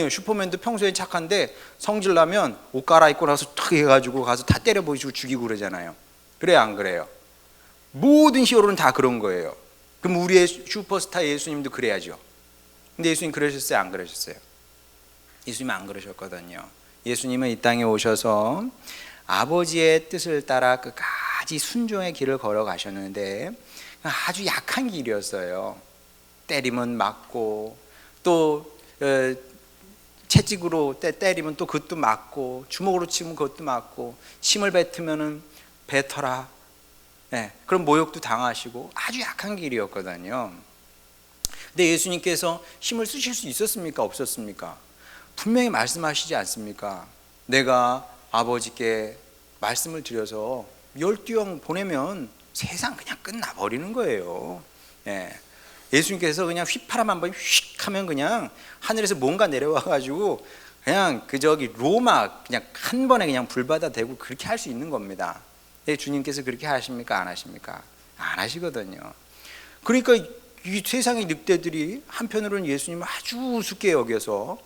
슈퍼맨도 평소에 착한데 성질 나면 옷 갈아입고 나서 탁 해가지고 가서 다 때려보시고 죽이고 그러잖아요. 그래요, 안 그래요? 모든 히어로는 다 그런 거예요. 그럼 우리의 슈퍼스타 예수님도 그래야죠. 근데 예수님 그러셨어요, 안 그러셨어요? 예수님은 안 그러셨거든요. 예수님은 이 땅에 오셔서 아버지의 뜻을 따라 끝까지 순종의 길을 걸어가셨는데 아주 약한 길이었어요. 때리면 맞고, 또 채찍으로 때리면 또 그것도 맞고, 주먹으로 치면 그것도 맞고, 침을 뱉으면 뱉어라, 그런 모욕도 당하시고 아주 약한 길이었거든요. 근데 예수님께서 힘을 쓰실 수 있었습니까? 없었습니까? 분명히 말씀하시지 않습니까? 내가 아버지께 말씀을 드려서 12형 보내면 세상 그냥 끝나버리는 거예요. 예수님께서 그냥 휘파람 한번 휙 하면 그냥 하늘에서 뭔가 내려와가지고 그냥 로마 그냥 한 번에 그냥 불바다 대고 그렇게 할 수 있는 겁니다. 주님께서 그렇게 하십니까? 안 하십니까? 안 하시거든요. 그러니까 이 세상의 늑대들이 한편으로는 예수님을 아주 우습게 여겨서,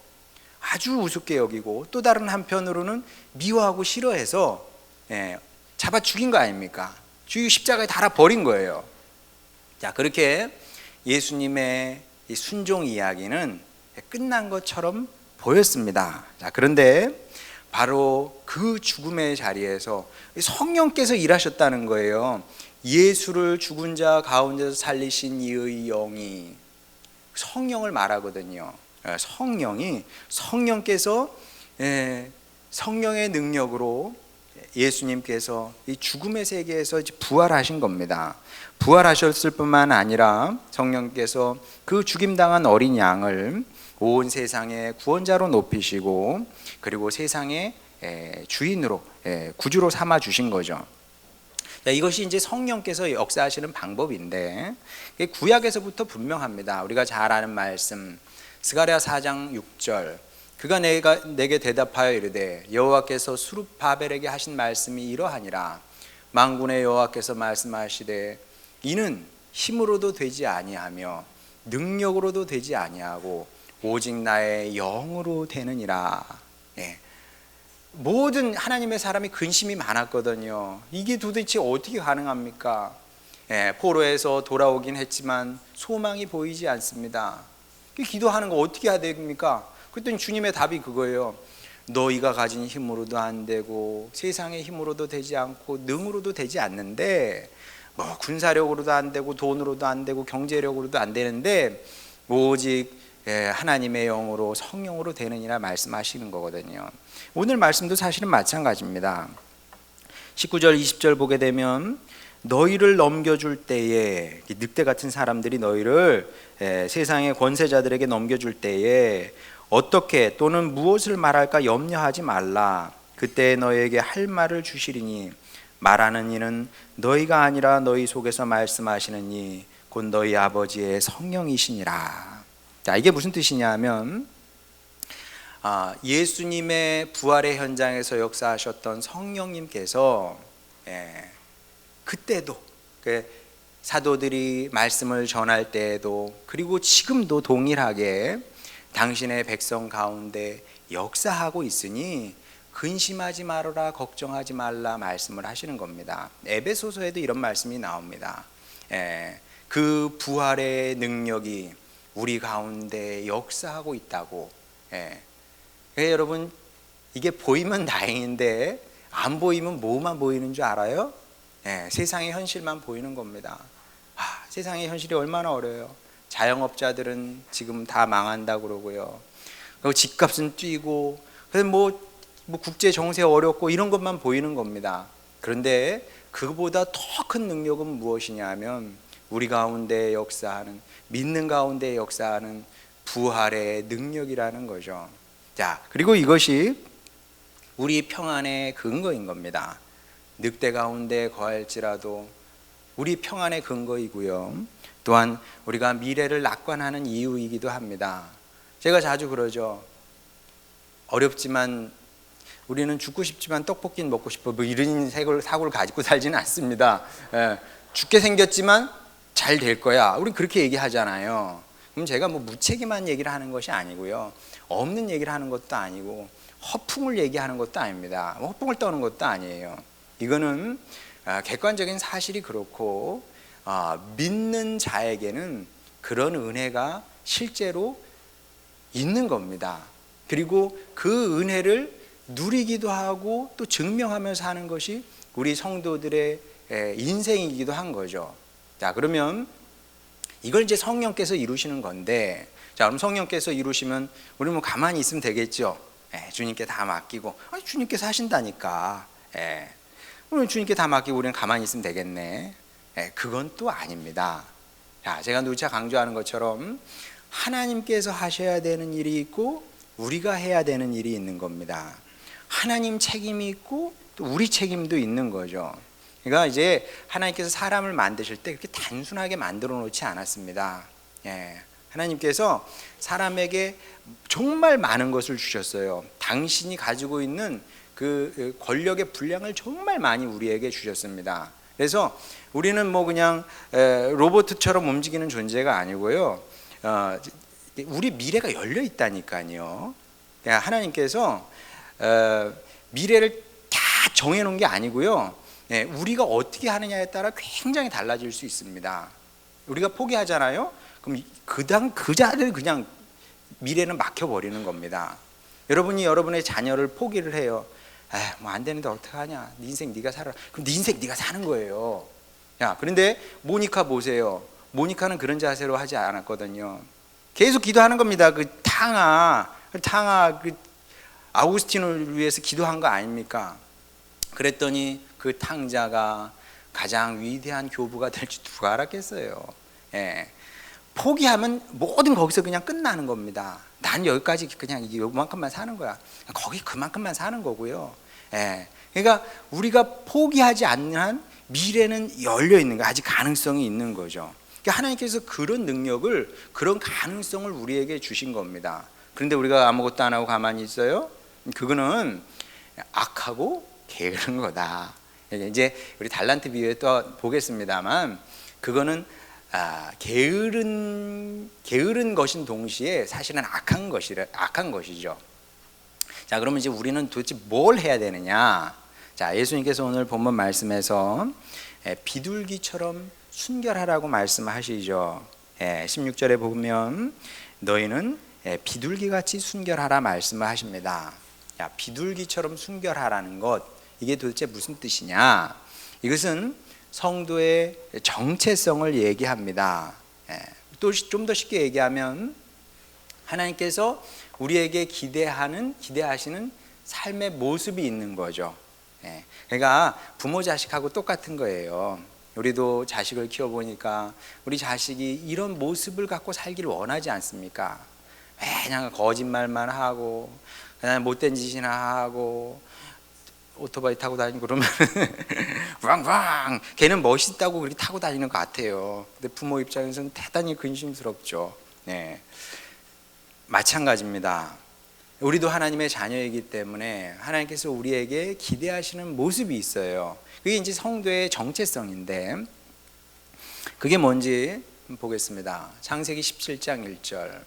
아주 우습게 여기고, 또 다른 한편으로는 미워하고 싫어해서 잡아 죽인 거 아닙니까? 주의 십자가에 달아 버린 거예요. 자, 그렇게 예수님의 이 순종 이야기는 끝난 것처럼 보였습니다. 자, 그런데 바로 그 죽음의 자리에서 성령께서 일하셨다는 거예요. 예수를 죽은 자 가운데서 살리신 이의 영이, 성령을 말하거든요. 성령께서 성령의 능력으로 예수님께서 이 죽음의 세계에서 부활하신 겁니다. 부활하셨을 뿐만 아니라 성령께서 그 죽임당한 어린 양을 온 세상의 구원자로 높이시고, 그리고 세상의 주인으로, 구주로 삼아 주신 거죠. 이것이 이제 성령께서 역사하시는 방법인데, 구약에서부터 분명합니다. 우리가 잘 아는 말씀, 스가랴 4장 6절, 그가 내게 대답하여 이르되 여호와께서 수룹바벨에게 하신 말씀이 이러하니라. 만군의 여호와께서 말씀하시되 이는 힘으로도 되지 아니하며 능력으로도 되지 아니하고 오직 나의 영으로 되느니라. 모든 하나님의 사람이 근심이 많았거든요. 이게 도대체 어떻게 가능합니까? 포로에서 돌아오긴 했지만 소망이 보이지 않습니다. 기도하는 거 어떻게 해야 됩니까? 그랬더니 주님의 답이 그거예요. 너희가 가진 힘으로도 안 되고 세상의 힘으로도 되지 않고 능으로도 되지 않는데, 뭐 군사력으로도 안 되고 돈으로도 안 되고 경제력으로도 안 되는데 오직 하나님의 영으로, 성령으로 되느니라 말씀하시는 거거든요. 오늘 말씀도 사실은 마찬가지입니다. 19절 20절 보게 되면 너희를 넘겨줄 때에, 늑대 같은 사람들이 너희를 세상의 권세자들에게 넘겨줄 때에 어떻게 또는 무엇을 말할까 염려하지 말라. 그때 너희에게 할 말을 주시리니 말하는 이는 너희가 아니라 너희 속에서 말씀하시는 이 곧 너희 아버지의 성령이시니라. 자, 이게 무슨 뜻이냐 하면 예수님의 부활의 현장에서 역사하셨던 성령님께서 그때도 사도들이 말씀을 전할 때에도, 그리고 지금도 동일하게 당신의 백성 가운데 역사하고 있으니 근심하지 말아라, 걱정하지 말라 말씀을 하시는 겁니다. 에베소서에도 이런 말씀이 나옵니다. 그 부활의 능력이 우리 가운데 역사하고 있다고. 여러분, 이게 보이면 다행인데 안 보이면 뭐만 보이는 줄 알아요? 세상의 현실만 보이는 겁니다. 세상의 현실이 얼마나 어려워요. 자영업자들은 지금 다 망한다고 그러고요. 그리고 집값은 뛰고, 그래서 뭐 국제 정세 어렵고 이런 것만 보이는 겁니다. 그런데 그보다 더 큰 능력은 무엇이냐 하면 우리 가운데 역사하는, 믿는 가운데 역사하는 부활의 능력이라는 거죠. 자, 그리고 이것이 우리 평안의 근거인 겁니다. 늑대 가운데 거할지라도 우리 평안의 근거이고요. 또한 우리가 미래를 낙관하는 이유이기도 합니다. 제가 자주 그러죠. 어렵지만 우리는 죽고 싶지만 떡볶이는 먹고 싶어, 뭐 이런 사고를 가지고 살지는 않습니다. 죽게 생겼지만 잘 될 거야, 우리 그렇게 얘기하잖아요. 그럼 제가 뭐 무책임한 얘기를 하는 것이 아니고요, 없는 얘기를 하는 것도 아니고 허풍을 얘기하는 것도 아닙니다. 허풍을 떠는 것도 아니에요. 이거는 객관적인 사실이 그렇고 믿는 자에게는 그런 은혜가 실제로 있는 겁니다. 그리고 그 은혜를 누리기도 하고 또 증명하면서 하는 것이 우리 성도들의 인생이기도 한 거죠. 자, 그러면 이걸 이제 성령께서 이루시는 건데, 자, 그럼 성령께서 이루시면 우리 뭐 가만히 있으면 되겠죠. 주님께 다 맡기고, 주님께서 하신다니까. 우리 주님께 다 맡기고 우리는 가만히 있으면 되겠네. 그건 또 아닙니다. 자, 제가 누차 강조하는 것처럼 하나님께서 하셔야 되는 일이 있고 우리가 해야 되는 일이 있는 겁니다. 하나님 책임이 있고 또 우리 책임도 있는 거죠. 그러니까 이제 하나님께서 사람을 만드실 때 그렇게 단순하게 만들어 놓지 않았습니다. 하나님께서 사람에게 정말 많은 것을 주셨어요. 당신이 가지고 있는 그 권력의 분량을 정말 많이 우리에게 주셨습니다. 그래서 우리는 뭐 그냥 로봇처럼 움직이는 존재가 아니고요, 우리 미래가 열려 있다니까요. 하나님께서 미래를 다 정해놓은 게 아니고요, 우리가 어떻게 하느냐에 따라 굉장히 달라질 수 있습니다. 우리가 포기하잖아요. 그럼 그 자리를 그냥 미래는 막혀버리는 겁니다. 여러분이 여러분의 자녀를 포기를 해요. 뭐 안 되는데 어떡하냐, 네 인생 네가 살아. 그럼 네 인생 네가 사는 거예요. 그런데 모니카 보세요. 모니카는 그런 자세로 하지 않았거든요. 계속 기도하는 겁니다. 그 탕아 그 아우구스틴을 위해서 기도한 거 아닙니까? 그랬더니 그 탕자가 가장 위대한 교부가 될지 누가 알았겠어요. 포기하면 모든 거기서 그냥 끝나는 겁니다. 난 여기까지 그냥 요만큼만 사는 거야. 거기 그만큼만 사는 거고요. 그러니까 우리가 포기하지 않는 한 미래는 열려 있는 거, 아직 가능성이 있는 거죠. 그러니까 하나님께서 그런 능력을, 그런 가능성을 우리에게 주신 겁니다. 그런데 우리가 아무것도 안 하고 가만히 있어요? 그거는 악하고 게으른 거다. 이제 우리 달란트 비유에 또 보겠습니다만, 그거는 게으른 것인 동시에 사실은 악한 것이죠. 자, 그러면 이제 우리는 도대체 뭘 해야 되느냐? 자, 예수님께서 오늘 본문 말씀에서 비둘기처럼 순결하라고 말씀하시죠. 16절에 보면 너희는 비둘기같이 순결하라 말씀을 하십니다. 야, 비둘기처럼 순결하라는 것, 이게 도대체 무슨 뜻이냐? 이것은 성도의 정체성을 얘기합니다. 또 좀 더 쉽게 얘기하면 하나님께서 우리에게 기대하시는 삶의 모습이 있는 거죠. 그러니까 부모 자식하고 똑같은 거예요. 우리도 자식을 키워보니까 우리 자식이 이런 모습을 갖고 살기를 원하지 않습니까? 그냥 거짓말만 하고 그냥 못된 짓이나 하고 오토바이 타고 다니고 그러면 왕왕 걔는 멋있다고 그렇게 타고 다니는 것 같아요. 근데 부모 입장에서는 대단히 근심스럽죠. 마찬가지입니다. 우리도 하나님의 자녀이기 때문에 하나님께서 우리에게 기대하시는 모습이 있어요. 그게 이제 성도의 정체성인데, 그게 뭔지 보겠습니다. 창세기 17장 1절.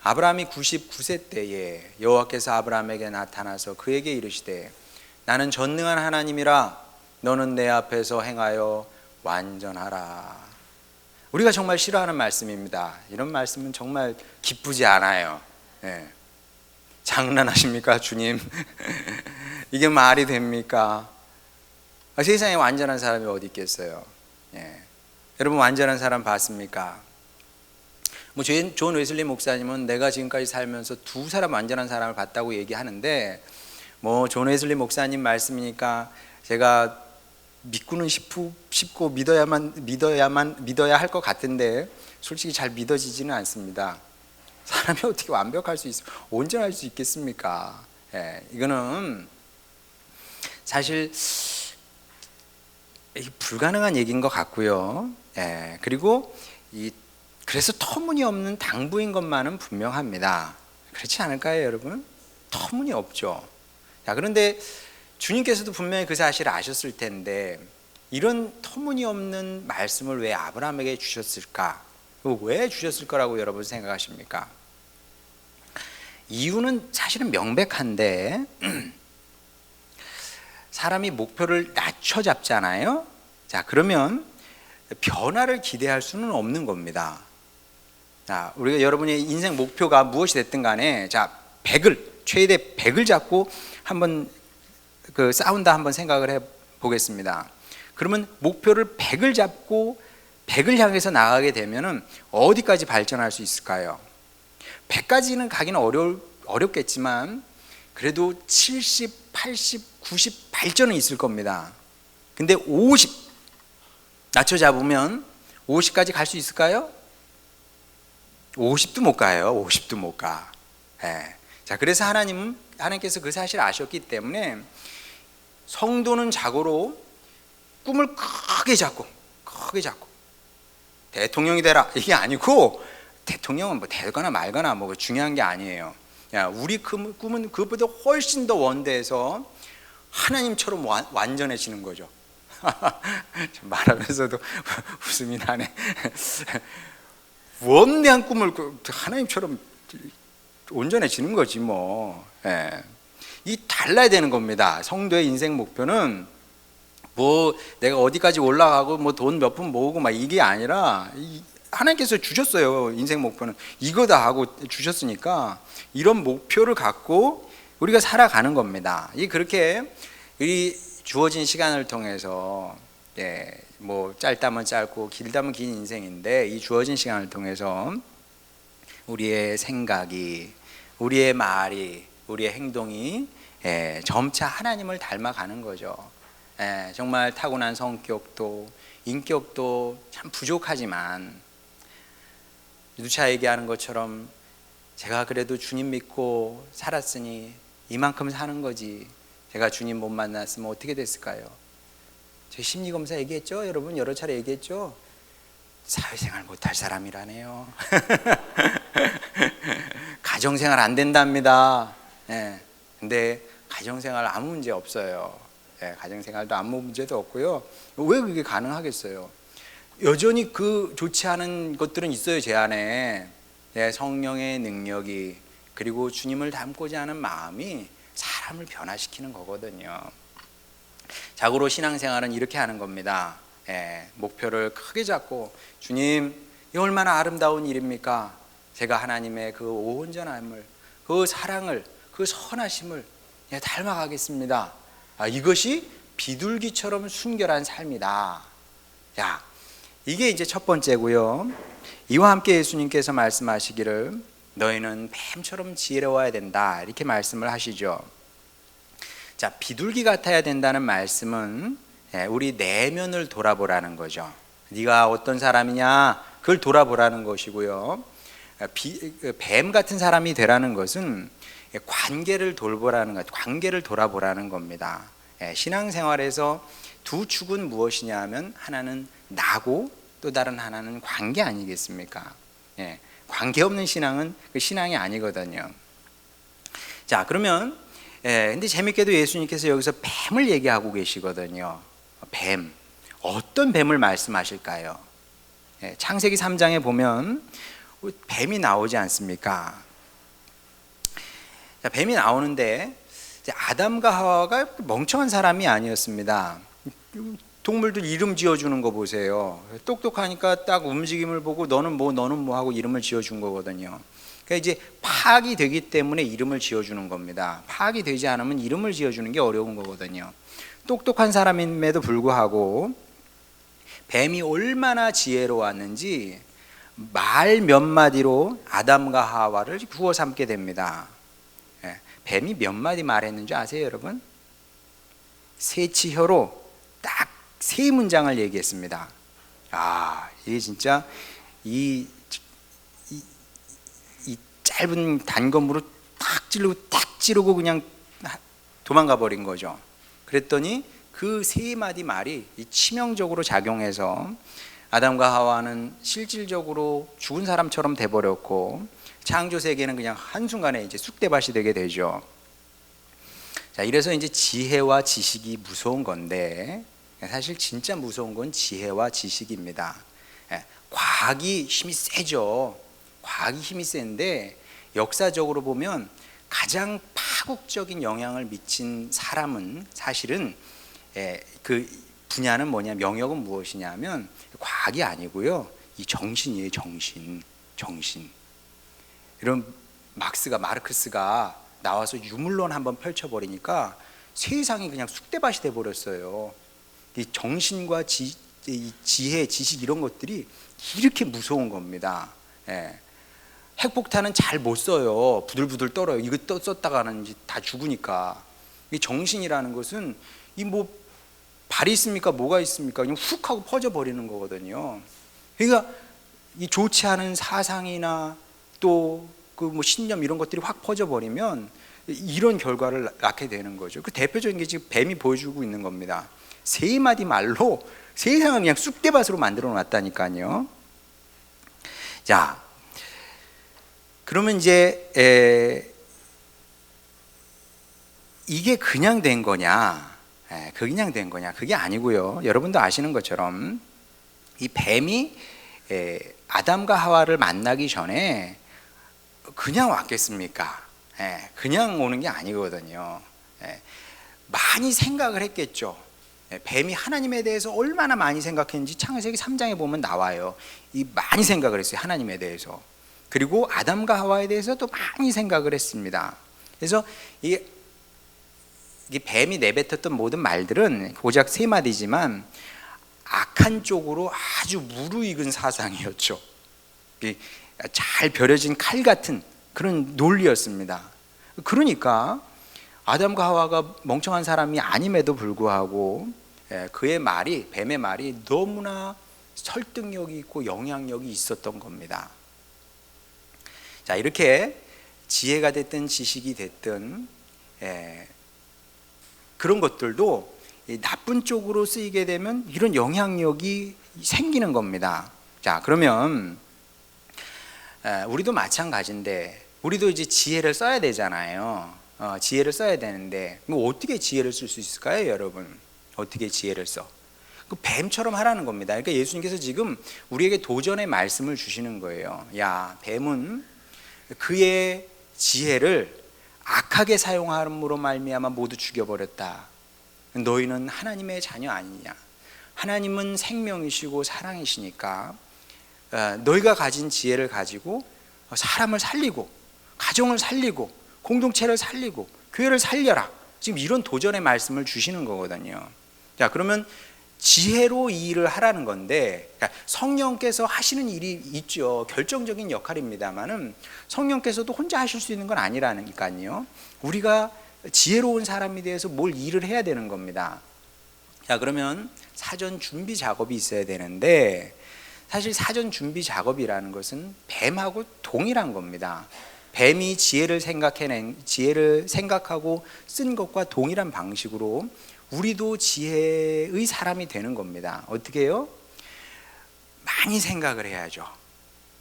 아브라함이 99세 때에 여호와께서 아브라함에게 나타나서 그에게 이르시되 나는 전능한 하나님이라 너는 내 앞에서 행하여 완전하라. 우리가 정말 싫어하는 말씀입니다. 이런 말씀은 정말 기쁘지 않아요. 장난하십니까 주님? 이게 말이 됩니까? 세상에 완전한 사람이 어디 있겠어요? 여러분 완전한 사람 봤습니까? 존 웨슬리 목사님은 내가 지금까지 살면서 2사람 완전한 사람을 봤다고 얘기하는데, 존 웨슬리 목사님 말씀이니까 제가 믿고는 싶고 믿어야 할 것 같은데 솔직히 잘 믿어지지는 않습니다. 사람이 어떻게 완벽할 수 있어? 온전할 수 있겠습니까? 이거는 사실 불가능한 얘기인 것 같고요. 그리고 그래서 터무니없는 당부인 것만은 분명합니다. 그렇지 않을까요, 여러분? 터무니없죠. 자, 그런데 주님께서도 분명히 그 사실을 아셨을 텐데 이런 터무니없는 말씀을 왜 아브라함에게 주셨을까? 왜 주셨을 거라고 여러분 생각하십니까? 이유는 사실은 명백한데 사람이 목표를 낮춰 잡잖아요. 자, 그러면 변화를 기대할 수는 없는 겁니다. 자, 우리가 여러분의 인생 목표가 무엇이 됐든 간에 자, 100을 최대 100을 잡고 한번 그 싸운다 한번 생각을 해 보겠습니다. 그러면 목표를 100을 잡고 100을 향해서 나가게 되면은 어디까지 발전할 수 있을까요? 100까지는 가기는 어렵겠지만 그래도 70, 80, 90 발전은 있을 겁니다. 근데 50 낮춰 잡으면 50까지 갈 수 있을까요? 50도 못 가요. 50도 못 가. 예. 자, 그래서 하나님께서 그 사실을 아셨기 때문에 성도는 자고로 꿈을 크게 잡고 대통령이 되라 이게 아니고, 대통령은 뭐 되거나 말거나 뭐 중요한 게 아니에요. 야, 우리 꿈은 그것보다 훨씬 더 원대해서 하나님처럼 완전해지는 거죠. 말하면서도 웃음이 나네. 원대한 꿈을 하나님처럼 온전해지는 거지 뭐. 예. 이 달라야 되는 겁니다. 성도의 인생 목표는 뭐 내가 어디까지 올라가고 뭐 돈 몇 푼 모으고 막 이게 아니라 하나님께서 주셨어요. 인생 목표는 이거다 하고 주셨으니까 이런 목표를 갖고 우리가 살아가는 겁니다. 이 그렇게 이 주어진 시간을 통해서 뭐 짧다면 짧고 길다면 긴 인생인데 이 주어진 시간을 통해서 우리의 생각이, 우리의 말이, 우리의 행동이 점차 하나님을 닮아가는 거죠. 정말 타고난 성격도 인격도 참 부족하지만 누차 얘기하는 것처럼 제가 그래도 주님 믿고 살았으니 이만큼 사는 거지, 제가 주님 못 만났으면 어떻게 됐을까요? 저희 심리검사 얘기했죠? 여러분 여러 차례 얘기했죠? 사회생활 못할 사람이라네요. 가정생활 안 된답니다. 근데 가정생활 아무 문제 없어요. 가정생활도 아무 문제도 없고요. 왜 그게 가능하겠어요? 여전히 그 좋지 않은 것들은 있어요. 제 안에 성령의 능력이, 그리고 주님을 닮고자 하는 마음이 사람을 변화시키는 거거든요. 자고로 신앙생활은 이렇게 하는 겁니다. 목표를 크게 잡고, 주님 이 얼마나 아름다운 일입니까? 제가 하나님의 그 온전함을, 그 사랑을, 그 선하심을 닮아가겠습니다. 이것이 비둘기처럼 순결한 삶이다. 자, 이게 이제 첫 번째고요. 이와 함께 예수님께서 말씀하시기를 너희는 뱀처럼 지혜로워야 된다 이렇게 말씀을 하시죠. 자, 비둘기 같아야 된다는 말씀은 우리 내면을 돌아보라는 거죠. 네가 어떤 사람이냐 그걸 돌아보라는 것이고요. 뱀 같은 사람이 되라는 것은 관계를 돌보라는 것, 관계를 돌아보라는 겁니다. 신앙생활에서 두 축은 무엇이냐 하면 하나는 나고 또 다른 하나는 관계 아니겠습니까? 관계 없는 신앙은 그 신앙이 아니거든요. 자, 그러면 근데 재밌게도 예수님께서 여기서 뱀을 얘기하고 계시거든요. 뱀, 어떤 뱀을 말씀하실까요? 창세기 3장에 보면 뱀이 나오지 않습니까? 자, 뱀이 나오는데 아담과 하와가 멍청한 사람이 아니었습니다. 동물들 이름 지어주는 거 보세요. 똑똑하니까 딱 움직임을 보고 너는 뭐 하고 이름을 지어준 거거든요. 그러니까 이제 파악이 되기 때문에 이름을 지어주는 겁니다. 파악이 되지 않으면 이름을 지어주는 게 어려운 거거든요. 똑똑한 사람임에도 불구하고 뱀이 얼마나 지혜로웠는지 말 몇 마디로 아담과 하와를 구워 삼게 됩니다. 뱀이 몇 마디 말했는지 아세요, 여러분? 세치혀로 딱 3문장을 얘기했습니다. 이게 진짜 이 짧은 단검으로 딱 찌르고 그냥 도망가 버린 거죠. 그랬더니 그 3마디 말이 치명적으로 작용해서 아담과 하와는 실질적으로 죽은 사람처럼 돼버렸고 창조 세계는 그냥 한순간에 이제 쑥대밭이 되게 되죠. 자, 이래서 이제 지혜와 지식이 무서운 건데 사실 진짜 무서운 건 지혜와 지식입니다. 과학이 힘이 세죠. 과학이 힘이 센데 역사적으로 보면 가장 파국적인 영향을 미친 사람은 사실은 그 분야는 뭐냐, 영역은 무엇이냐면 과학이 아니고요, 이 정신이에요. 정신. 이런 마르크스가 나와서 유물론 한번 펼쳐버리니까 세상이 그냥 쑥대밭이 돼버렸어요. 이 정신과 지혜, 지식 이런 것들이 이렇게 무서운 겁니다. 핵폭탄은 잘 못 써요. 부들부들 떨어요. 이거 썼다가는 다 죽으니까. 이 정신이라는 것은 이 뭐 발이 있습니까? 뭐가 있습니까? 그냥 훅 하고 퍼져 버리는 거거든요. 그러니까 이 좋지 않은 사상이나 또 그 뭐 신념 이런 것들이 확 퍼져 버리면 이런 결과를 낳게 되는 거죠. 그 대표적인 게 지금 뱀이 보여주고 있는 겁니다. 세 마디 말로 세상을 그냥 쑥대밭으로 만들어 놨다니까요. 자, 그러면 이제 이게 그냥 된 거냐? 그냥 된 거냐? 그게 아니고요. 여러분도 아시는 것처럼 이 뱀이 아담과 하와를 만나기 전에 그냥 왔겠습니까? 그냥 오는 게 아니거든요. 많이 생각을 했겠죠. 뱀이 하나님에 대해서 얼마나 많이 생각했는지 창세기 3장에 보면 나와요. 이 많이 생각을 했어요. 하나님에 대해서. 그리고 아담과 하와에 대해서도 많이 생각을 했습니다. 그래서 이 뱀이 내뱉었던 모든 말들은 고작 세 마디지만 악한 쪽으로 아주 무르익은 사상이었죠. 잘 벼려진 칼 같은 그런 논리였습니다. 그러니까 아담과 하와가 멍청한 사람이 아님에도 불구하고 그의 말이, 뱀의 말이 너무나 설득력이 있고 영향력이 있었던 겁니다. 자, 이렇게 지혜가 됐든 지식이 됐든 그런 것들도 나쁜 쪽으로 쓰이게 되면 이런 영향력이 생기는 겁니다. 자, 그러면 우리도 마찬가지인데 우리도 이제 지혜를 써야 되잖아요. 지혜를 써야 되는데 뭐 어떻게 지혜를 쓸 수 있을까요, 여러분? 어떻게 지혜를 써? 그 뱀처럼 하라는 겁니다. 그러니까 예수님께서 지금 우리에게 도전의 말씀을 주시는 거예요. 야, 뱀은 그의 지혜를 악하게 사용함으로 말미암아 모두 죽여버렸다. 너희는 하나님의 자녀 아니냐? 하나님은 생명이시고 사랑이시니까 너희가 가진 지혜를 가지고 사람을 살리고 가정을 살리고 공동체를 살리고 교회를 살려라. 지금 이런 도전의 말씀을 주시는 거거든요. 자, 그러면 지혜로 이 일을 하라는 건데, 성령께서 하시는 일이 있죠. 결정적인 역할입니다만은 성령께서도 혼자 하실 수 있는 건 아니라니까요. 우리가 지혜로운 사람이 대해서 뭘 일을 해야 되는 겁니다. 자, 그러면 사전 준비 작업이 있어야 되는데 사실 사전 준비 작업이라는 것은 뱀하고 동일한 겁니다. 뱀이 지혜를 생각하고 쓴 것과 동일한 방식으로 우리도 지혜의 사람이 되는 겁니다. 어떻게 해요? 많이 생각을 해야죠.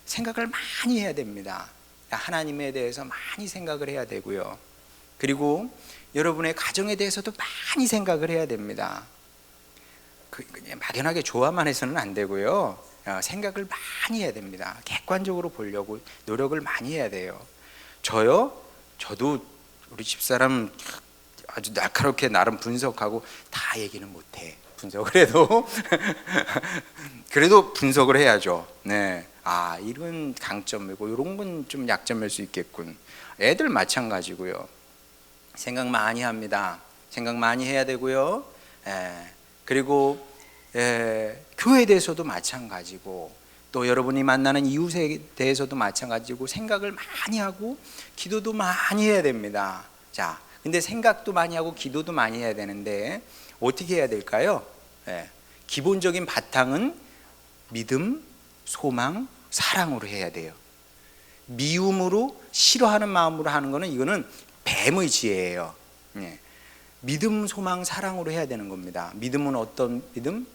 생각을 많이 해야 됩니다. 하나님에 대해서 많이 생각을 해야 되고요. 그리고 여러분의 가정에 대해서도 많이 생각을 해야 됩니다. 그냥 막연하게 좋아만 해서는 안 되고요. 생각을 많이 해야 됩니다. 객관적으로 보려고 노력을 많이 해야 돼요. 저도 우리 집사람 아주 날카롭게 나름 분석하고 다 얘기는 못해. 분석을 해도 그래도 분석을 해야죠. 네, 이런 강점이고 이런 건 좀 약점일 수 있겠군. 애들 마찬가지고요. 생각 많이 합니다. 생각 많이 해야 되고요. 그리고 교회에 대해서도 마찬가지고 또 여러분이 만나는 이웃에 대해서도 마찬가지고 생각을 많이 하고 기도도 많이 해야 됩니다. 자, 근데 생각도 많이 하고 기도도 많이 해야 되는데 어떻게 해야 될까요? 기본적인 바탕은 믿음, 소망, 사랑으로 해야 돼요. 미움으로 싫어하는 마음으로 하는 거는 이거는 뱀의 지혜예요. 믿음, 소망, 사랑으로 해야 되는 겁니다. 믿음은 어떤 믿음?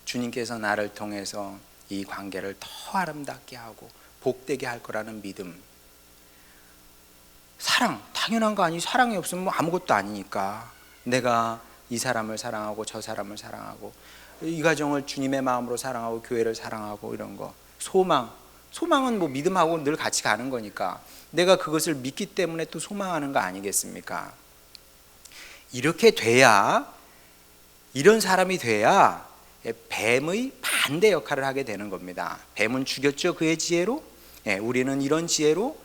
주님께서 나를 통해서 이 관계를 더 아름답게 하고 복되게 할 거라는 믿음. 사랑, 당연한 거 아니에요. 사랑이 없으면 뭐 아무것도 아니니까. 내가 이 사람을 사랑하고 저 사람을 사랑하고 이 가정을 주님의 마음으로 사랑하고 교회를 사랑하고 이런 거. 소망은 뭐 믿음하고 늘 같이 가는 거니까 내가 그것을 믿기 때문에 또 소망하는 거 아니겠습니까? 이렇게 돼야, 이런 사람이 돼야 뱀의 반대 역할을 하게 되는 겁니다. 뱀은 죽였죠, 그의 지혜로. 우리는 이런 지혜로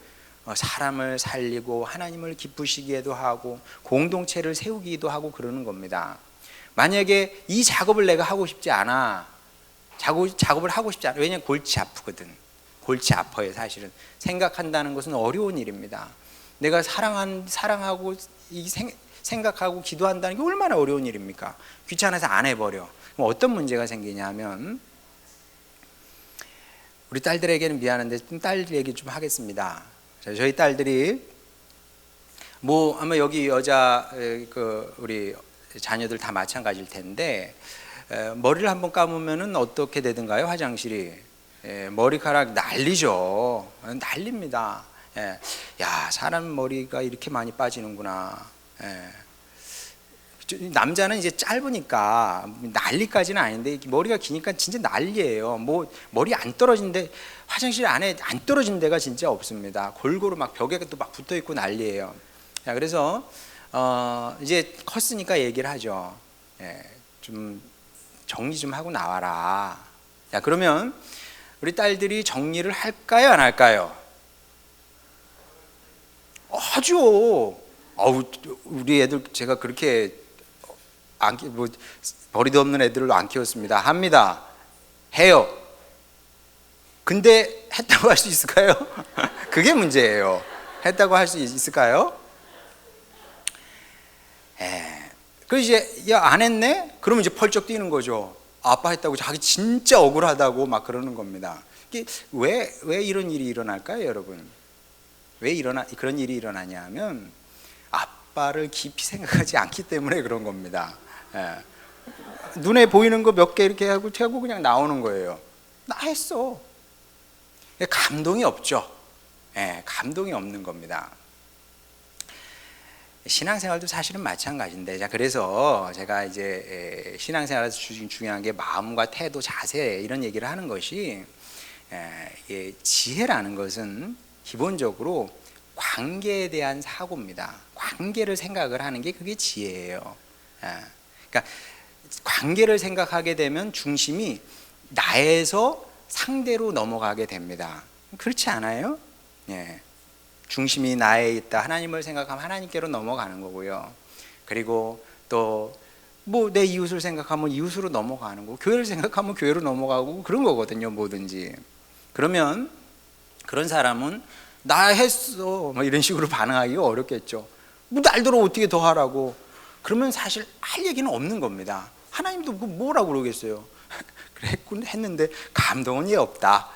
사람을 살리고 하나님을 기쁘시기도 하고 공동체를 세우기도 하고 그러는 겁니다. 만약에 이 작업을 내가 하고 싶지 않아, 작업을 하고 싶지 않아. 왜냐하면 골치 아프거든. 골치 아파요. 사실은 생각한다는 것은 어려운 일입니다. 내가 사랑하고 생각하고 기도한다는 게 얼마나 어려운 일입니까? 귀찮아서 안 해버려. 그럼 어떤 문제가 생기냐면, 우리 딸들에게는 미안한데 좀 딸 얘기 좀 하겠습니다. 저희 딸들이 뭐 아마 여기 여자 우리 자녀들 다 마찬가지일 텐데, 머리를 한번 감으면은 어떻게 되든가요? 화장실이 머리카락 난리죠. 난립니다. 야, 사람 머리가 이렇게 많이 빠지는구나. 남자는 이제 짧으니까 난리까지는 아닌데 머리가 기니까 진짜 난리예요. 뭐 머리 안 떨어진데, 화장실 안에 안 떨어진 데가 진짜 없습니다. 골고루 막 벽에 또 막 붙어 있고 난리예요. 자, 그래서 이제 컸으니까 얘기를 하죠. 좀 정리 좀 하고 나와라. 자, 그러면 우리 딸들이 정리를 할까요, 안 할까요? 하죠. 우리 애들 제가 그렇게 버리도 없는 애들을 안 키웠습니다. 합니다. 해요. 근데 했다고 할 수 있을까요? 그게 문제예요. 했다고 할 수 있을까요? 그래서 이제 야, 안 했네? 그러면 이제 펄쩍 뛰는 거죠. 아빠 했다고 자기 진짜 억울하다고 막 그러는 겁니다. 이게 왜 이런 일이 일어날까요, 여러분? 왜 그런 일이 일어나냐 하면 아빠를 깊이 생각하지 않기 때문에 그런 겁니다. 눈에 보이는 거 몇 개 이렇게 하고 그냥 나오는 거예요. 나 했어. 감동이 없죠. 감동이 없는 겁니다. 신앙생활도 사실은 마찬가지인데, 자, 그래서 제가 이제 신앙생활에서 중요한 게 마음과 태도, 자세 이런 얘기를 하는 것이, 지혜라는 것은 기본적으로 관계에 대한 사고입니다. 관계를 생각을 하는 게 그게 지혜예요. 그러니까 관계를 생각하게 되면 중심이 나에서 상대로 넘어가게 됩니다. 그렇지 않아요? 중심이 나에 있다. 하나님을 생각하면 하나님께로 넘어가는 거고요. 그리고 또 뭐 내 이웃을 생각하면 이웃으로 넘어가는 거고, 교회를 생각하면 교회로 넘어가고 그런 거거든요. 뭐든지. 그러면 그런 사람은 나 했어 뭐 이런 식으로 반응하기가 어렵겠죠. 뭐 날더러 어떻게 더 하라고. 그러면 사실 할 얘기는 없는 겁니다. 하나님도 뭐라고 그러겠어요. 그래 했는데 감동은 없다.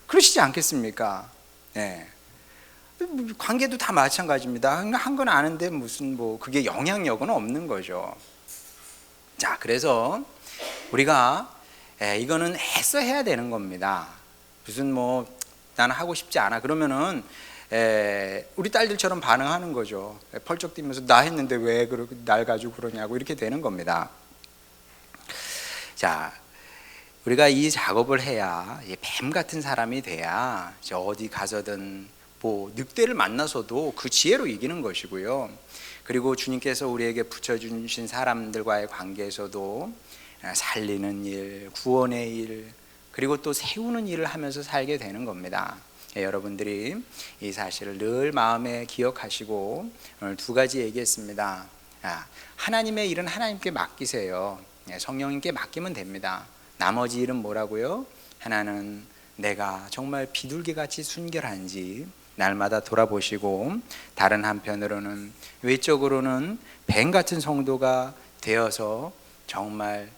그러시지 않겠습니까? 관계도 다 마찬가지입니다. 한 건 아는데 무슨 뭐 그게 영향력은 없는 거죠. 자, 그래서 우리가 이거는 해야 되는 겁니다. 무슨 뭐 나는 하고 싶지 않아 그러면은 우리 딸들처럼 반응하는 거죠. 펄쩍 뛰면서 나 했는데 왜 그렇게 날 가지고 그러냐고 이렇게 되는 겁니다. 자, 우리가 이 작업을 해야 뱀 같은 사람이 돼야 어디 가서든 뭐 늑대를 만나서도 그 지혜로 이기는 것이고요. 그리고 주님께서 우리에게 붙여주신 사람들과의 관계에서도 살리는 일, 구원의 일, 그리고 또 세우는 일을 하면서 살게 되는 겁니다. 여러분들이 이 사실을 늘 마음에 기억하시고 오늘 두 가지 얘기했습니다. 하나님의 일은 하나님께 맡기세요. 성령님께 맡기면 됩니다. 나머지 일은 뭐라고요? 하나는 내가 정말 비둘기같이 순결한지 날마다 돌아보시고, 다른 한편으로는 외적으로는 뱀 같은 성도가 되어서 정말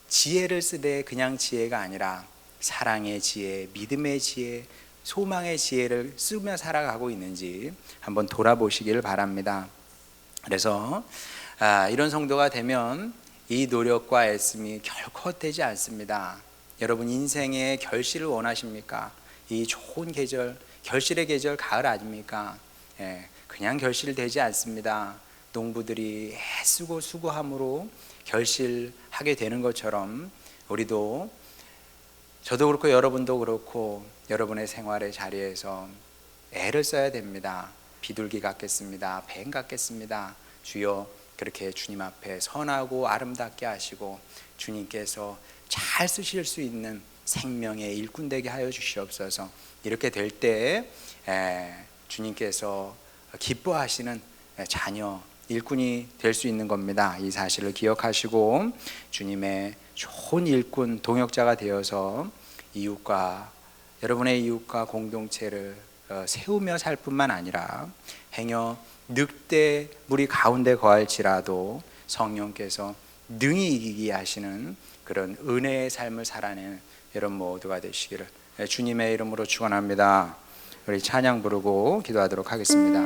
지혜를 쓰되 그냥 지혜가 아니라 사랑의 지혜, 믿음의 지혜, 소망의 지혜를 쓰며 살아가고 있는지 한번 돌아보시기를 바랍니다. 그래서 이런 성도가 되면 이 노력과 애씀이 결코 헛되지 않습니다. 여러분 인생의 결실을 원하십니까? 이 좋은 계절, 결실의 계절 가을 아닙니까? 그냥 결실되지 않습니다. 농부들이 애쓰고 수고함으로 결실하게 되는 것처럼 우리도, 저도 그렇고 여러분도 그렇고 여러분의 생활의 자리에서 애를 써야 됩니다. 비둘기 같겠습니다. 뱀 같겠습니다. 주여 그렇게 주님 앞에 선하고 아름답게 하시고 주님께서 잘 쓰실 수 있는 생명의 일꾼 되게 하여 주시옵소서. 이렇게 될 때 주님께서 기뻐하시는 자녀, 일꾼이 될 수 있는 겁니다. 이 사실을 기억하시고 주님의 좋은 일꾼, 동역자가 되어서 이웃과, 여러분의 이웃과 공동체를 세우며 살 뿐만 아니라 행여 늑대 무리 가운데 거할지라도 성령께서 능히 이기게 하시는 그런 은혜의 삶을 살아내는 여러분 모두가 되시기를 주님의 이름으로 축원합니다. 우리 찬양 부르고 기도하도록 하겠습니다.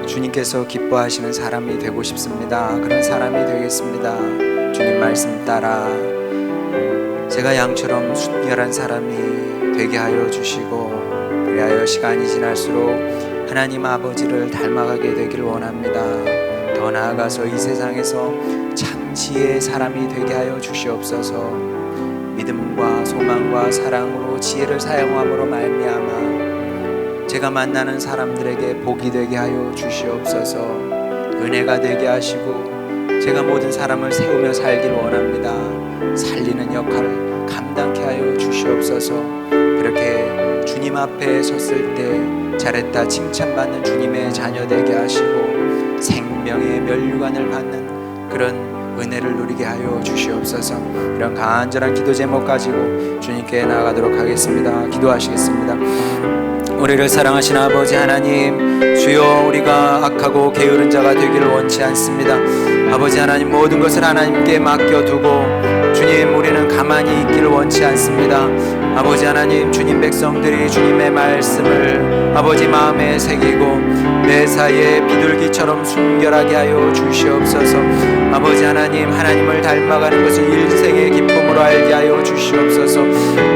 주님께서 기뻐하시는 사람이 되고 싶습니다. 그런 사람이 되겠습니다. 주님 말씀 따라 제가 양처럼 순결한 사람이 되게 하여 주시고, 그리하여 시간이 지날수록 하나님 아버지를 닮아가게 되기를 원합니다. 더 나아가서 이 세상에서 참 지혜의 사람이 되게 하여 주시옵소서. 믿음과 소망과 사랑으로 지혜를 사용함으로 말미암아 제가 만나는 사람들에게 복이 되게 하여 주시옵소서. 은혜가 되게 하시고 제가 모든 사람을 세우며 살길 원합니다. 살리는 역할을 감당케 하여 주시옵소서. 그렇게 주님 앞에 섰을 때 잘했다 칭찬받는 주님의 자녀 되게 하시고 생명의 면류관을 받는 그런 은혜를 누리게 하여 주시옵소서. 이런 간절한 기도 제목 가지고 주님께 나아가도록 하겠습니다. 기도하시겠습니다. 우리를 사랑하신 아버지 하나님, 주여 우리가 악하고 게으른 자가 되기를 원치 않습니다. 아버지 하나님, 모든 것을 하나님께 맡겨두고 주님, 우리는 가만히 있기를 원치 않습니다. 아버지 하나님, 주님 백성들이 주님의 말씀을 아버지 마음에 새기고 매사에 비둘기처럼 순결하게 하여 주시옵소서. 아버지 하나님, 하나님을 닮아가는 것을 일생의 기쁨으로 알게 하여 주시옵소서.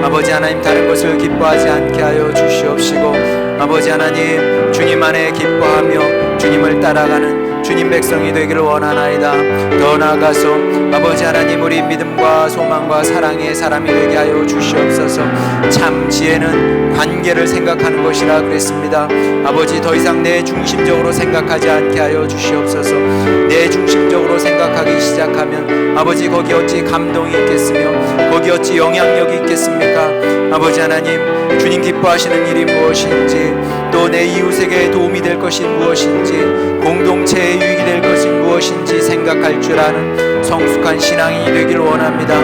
아버지 하나님, 다른 것을 기뻐하지 않게 하여 주시옵시고, 아버지 하나님, 주님 안에 기뻐하며 주님을 따라가는 주님 백성이 되기를 원하나이다. 더 나아가서 아버지 하나님, 우리 믿음과 소망과 사랑의 사람이 되게 하여 주시옵소서. 참 지혜는 관계를 생각하는 것이라 그랬습니다. 아버지, 더 이상 내 중심적으로 생각하지 않게 하여 주시옵소서. 내 중심적으로 생각하기 시작하면 아버지, 거기 어찌 감동이 있겠으며 거기 어찌 영향력이 있겠습니까? 아버지 하나님, 주님 기뻐하시는 일이 무엇인지, 또 내 이웃에게 도움이 될 것이 무엇인지, 공동체에 유익이 될 것이 무엇인지 생각할 줄 아는 성숙한 신앙인이 되기를 원합니다.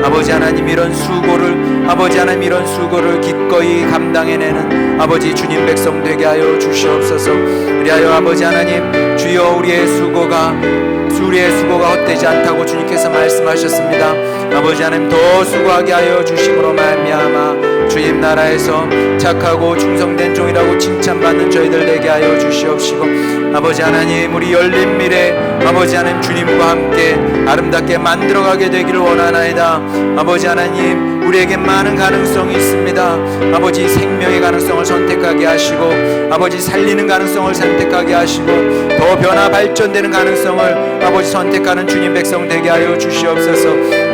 아버지 하나님, 이런 수고를 기꺼이 감당해내는 아버지 주님 백성 되게 하여 주시옵소서. 그리하여 아버지 하나님, 주여 우리의 수고가 헛되지 않다고 주님께서 말씀하셨습니다. 아버지 하나님, 더 수고하게 하여 주심으로 말미암아 주님 나라에서 착하고 충성된 종이라고 칭찬받는 저희들 되게 하여 주시옵시고, 아버지 하나님, 우리 열린 미래 아버지 하나님, 주님과 함께 아름답게 만들어가게 되기를 원하나이다. 아버지 하나님, 우리에게 많은 가능성이 있습니다. 아버지, 생명의 가능성을 선택하게 하시고, 아버지 살리는 가능성을 선택하게 하시고, 더 변화 발전되는 가능성을 아버지 선택하는 주님 백성 되게 하여 주시옵소서.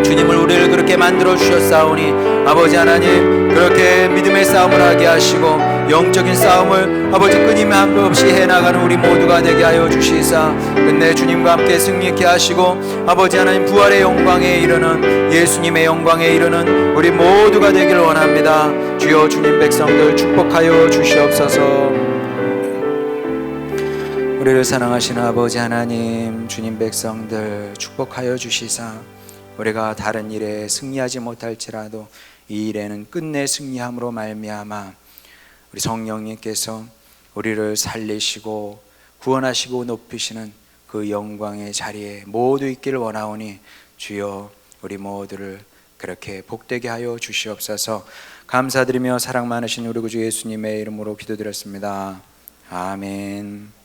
주님을 우리를 그렇게 만들어 주셨사오니 아버지 하나님, 그렇게 믿음의 싸움을 하게 하시고 영적인 싸움을 아버지 끊임함 없이 해나가는 우리 모두가 되게 하여 주시사, 끝내 주님과 함께 승리케 하시고 아버지 하나님, 부활의 영광에 이르는 예수님의 영광에 이르는 우리 모두가 되기를 원합니다. 주여, 주님 백성들 축복하여 주시옵소서. 우리를 사랑하시는 아버지 하나님, 주님 백성들 축복하여 주시사, 우리가 다른 일에 승리하지 못할지라도 이 일에는 끝내 승리함으로 말미암아 우리 성령님께서 우리를 살리시고 구원하시고 높이시는 그 영광의 자리에 모두 있기를 원하오니 주여, 우리 모두를 그렇게 복되게 하여 주시옵소서. 감사드리며 사랑 많으신 우리 구주 예수님의 이름으로 기도드렸습니다. 아멘.